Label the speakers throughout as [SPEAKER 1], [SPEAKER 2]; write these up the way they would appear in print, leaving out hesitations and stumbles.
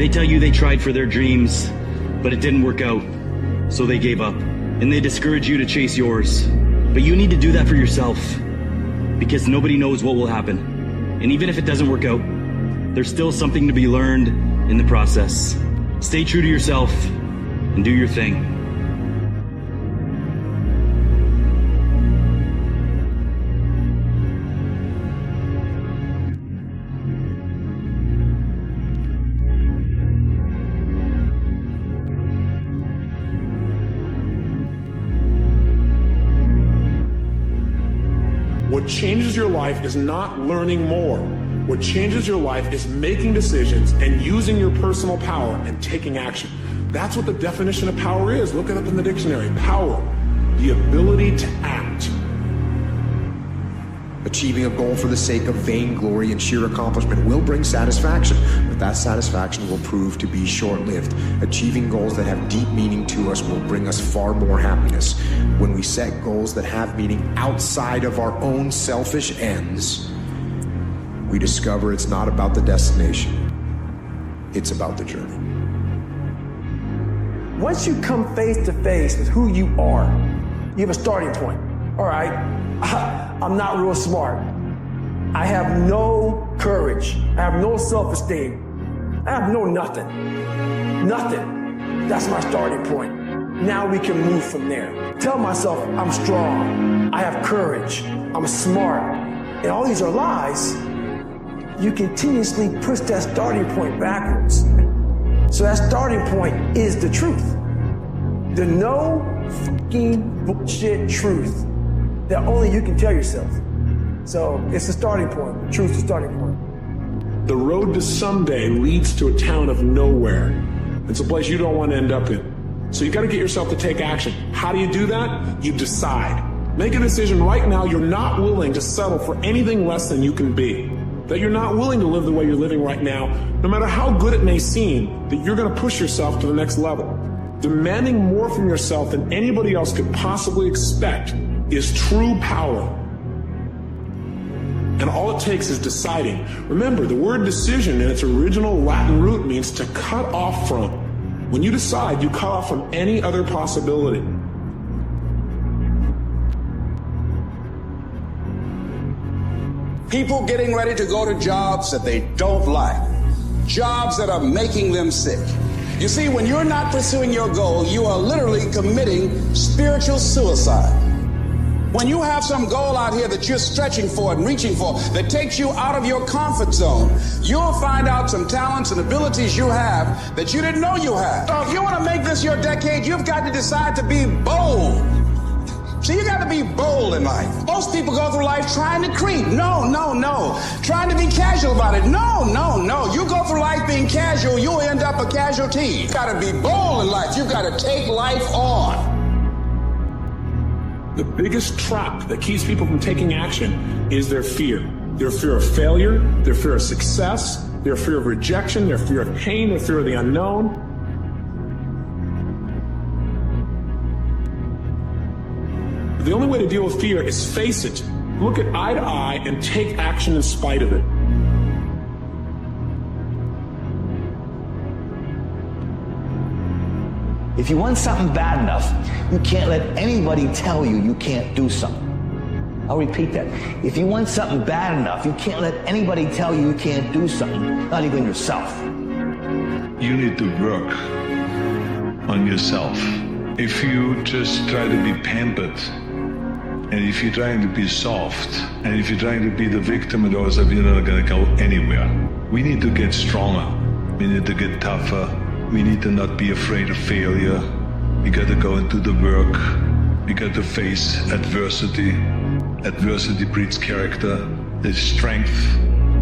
[SPEAKER 1] They tell you they tried for their dreams, but it didn't work out, so they gave up. And they discourage you to chase yours. But you need to do that for yourself, because nobody knows what will happen. And even if it doesn't work out, there's still something to be learned in the process. Stay true to yourself and do your thing.
[SPEAKER 2] What changes your life is not learning more. What changes your life is making decisions and using your personal power and taking action. That's what the definition of power is. Look it up in the dictionary. Power, the ability to act.
[SPEAKER 3] Achieving a goal for the sake of vainglory and sheer accomplishment will bring satisfaction, but that satisfaction will prove to be short-lived. Achieving goals that have deep meaning to us will bring us far more happiness. When we set goals that have meaning outside of our own selfish ends, we discover it's not about the destination, it's about the journey.
[SPEAKER 4] Once you come face to face with who you are, you have a starting point. All right, I'm not real smart. I have no courage. I have no self-esteem. I have no nothing. Nothing. That's my starting point. Now we can move from there. Tell myself I'm strong. I have courage. I'm smart. And all these are lies. You continuously push that starting point backwards. So that starting point is the truth. The no fucking bullshit truth that only you can tell yourself. So it's the starting point. Truth's the starting point.
[SPEAKER 2] The road to someday leads to a town of nowhere. It's a place you don't want to end up in. So you got to get yourself to take action. How do you do that? You decide. Make a decision right now you're not willing to settle for anything less than you can be. That you're not willing to live the way you're living right now, no matter how good it may seem, that you're going to push yourself to the next level. Demanding more from yourself than anybody else could possibly expect is true power. And all it takes is deciding. Remember, the word decision in its original Latin root means to cut off from. When you decide, you cut off from any other possibility.
[SPEAKER 5] People getting ready to go to jobs that they don't like, jobs that are making them sick. You see, when you're not pursuing your goal, you are literally committing spiritual suicide. When you have some goal out here that you're stretching for and reaching for that takes you out of your comfort zone, you'll find out some talents and abilities you have that you didn't know you had. So if you want to make this your decade, you've got to decide to be bold. So you got to be bold in life. Most people go through life trying to creep. No. Trying to be casual about it. No. You go through life being casual, you'll end up a casualty. You got to be bold in life. You got to take life on.
[SPEAKER 2] The biggest trap that keeps people from taking action is their fear. Their fear of failure, their fear of success, their fear of rejection, their fear of pain, their fear of the unknown. The only way to deal with fear is face it, look it eye to eye, and take action in spite of it.
[SPEAKER 6] If you want something bad enough, you can't let anybody tell you you can't do something. I'll repeat that. If you want something bad enough, you can't let anybody tell you you can't do something, not even yourself.
[SPEAKER 7] You need to work on yourself. If you just try to be pampered, and if you're trying to be soft, and if you're trying to be the victim of those, you're not going to go anywhere. We need to get stronger. We need to get tougher. We need to not be afraid of failure. We got to go into the work. We got to face adversity. Adversity breeds character. There's strength.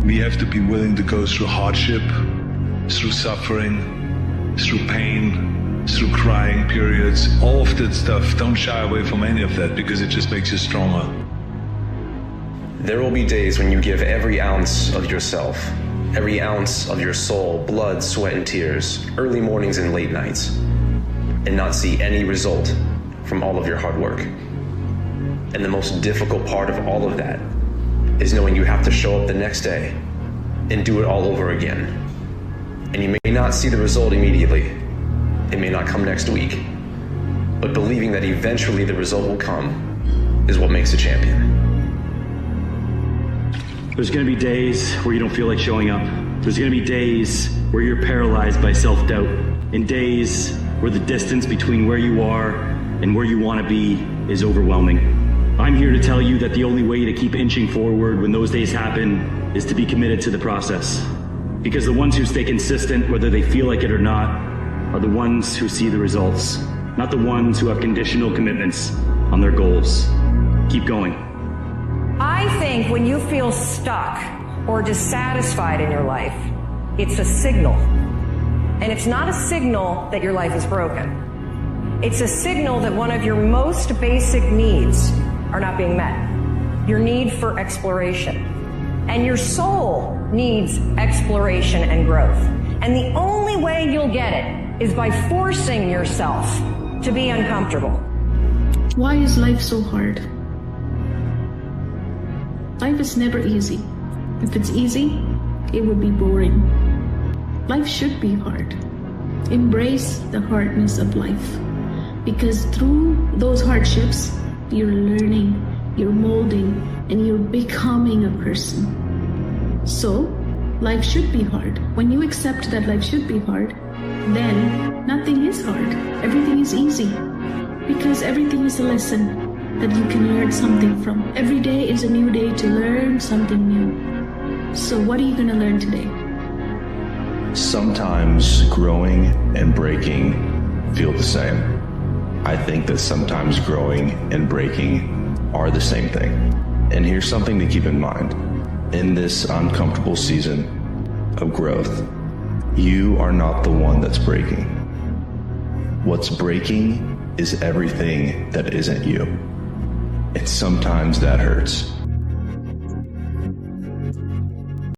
[SPEAKER 7] We have to be willing to go through hardship, through suffering, through pain, through crying periods, all of that stuff. Don't shy away from any of that because it just makes you stronger.
[SPEAKER 8] There will be days when you give every ounce of yourself, every ounce of your soul, blood, sweat, and tears, early mornings and late nights, and not see any result from all of your hard work. And the most difficult part of all of that is knowing you have to show up the next day and do it all over again. And you may not see the result immediately. It may not come next week. But believing that eventually the result will come is what makes a champion.
[SPEAKER 1] There's gonna be days where you don't feel like showing up. There's gonna be days where you're paralyzed by self-doubt, and days where the distance between where you are and where you wanna be is overwhelming. I'm here to tell you that the only way to keep inching forward when those days happen is to be committed to the process. Because the ones who stay consistent, whether they feel like it or not, are the ones who see the results, not the ones who have conditional commitments on their goals. Keep going.
[SPEAKER 9] I think when you feel stuck or dissatisfied in your life, it's a signal. And it's not a signal that your life is broken. It's a signal that one of your most basic needs are not being met. Your need for exploration. And your soul needs exploration and growth. And the only way you'll get it is by forcing yourself to be uncomfortable.
[SPEAKER 10] Why is life so hard? Life is never easy. If it's easy, it would be boring. Life should be hard. Embrace the hardness of life. Because through those hardships, you're learning, you're molding, and you're becoming a person. So, life should be hard. When you accept that life should be hard, then nothing is hard. Everything is easy. Because everything is a lesson that you can learn something from. Every day is a new day to learn something new. So what are you going to learn today?
[SPEAKER 11] Sometimes growing and breaking feel the same. I think that sometimes growing and breaking are the same thing. And here's something to keep in mind. In this uncomfortable season of growth, you are not the one that's breaking. What's breaking is everything that isn't you. And sometimes that hurts.